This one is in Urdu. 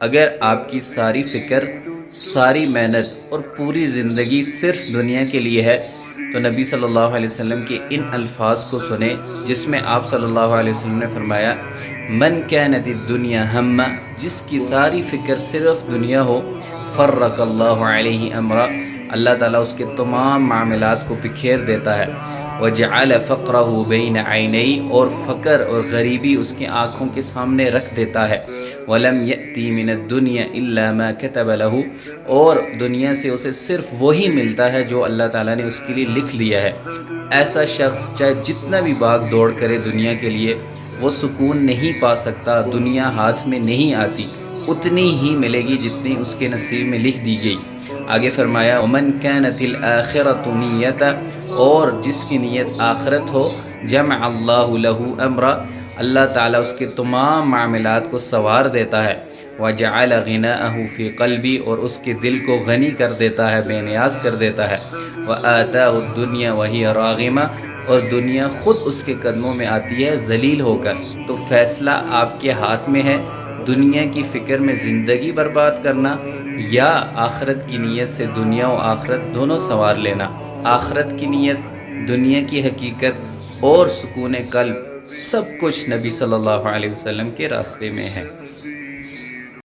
اگر آپ کی ساری فکر، ساری محنت اور پوری زندگی صرف دنیا کے لیے ہے تو نبی صلی اللہ علیہ وسلم کے ان الفاظ کو سنیں، جس میں آپ صلی اللہ علیہ وسلم نے فرمایا من کانت الدنیا ہمہ، جس کی ساری فکر صرف دنیا ہو، فرق اللہ علیہ امرا، اللہ تعالیٰ اس کے تمام معاملات کو بکھیر دیتا ہے، وجعل فقرہ بین عینی، اور فقر اور غریبی اس کی آنکھوں کے سامنے رکھ دیتا ہے، ولم یأتی من الدنیا الا ما کتب له، اور دنیا سے اسے صرف وہی ملتا ہے جو اللہ تعالیٰ نے اس کے لیے لکھ لیا ہے۔ ایسا شخص چاہے جتنا بھی بھاگ دوڑ کرے دنیا کے لیے، وہ سکون نہیں پا سکتا، دنیا ہاتھ میں نہیں آتی، اتنی ہی ملے گی جتنی اس کے نصیب میں لکھ دی گئی۔ آگے فرمایا ومن كانت الآخرۃ نیتا، اور جس کی نیت آخرت ہو، جمع اللہ له امرا، اللہ تعالیٰ اس کے تمام معاملات کو سنوار دیتا ہے، وجعل غناءہ فی قلبی، اور اس کے دل کو غنی کر دیتا ہے، بے نیاز کر دیتا ہے، وآتاہ الدنیا وہی راغمہ، اور دنیا خود اس کے قدموں میں آتی ہے ذلیل ہو کر۔ تو فیصلہ آپ کے ہاتھ میں ہے، دنیا کی فکر میں زندگی برباد کرنا یا آخرت کی نیت سے دنیا و آخرت دونوں سنوار لینا۔ آخرت کی نیت، دنیا کی حقیقت اور سکون قلب، سب کچھ نبی صلی اللہ علیہ وسلم کے راستے میں ہے۔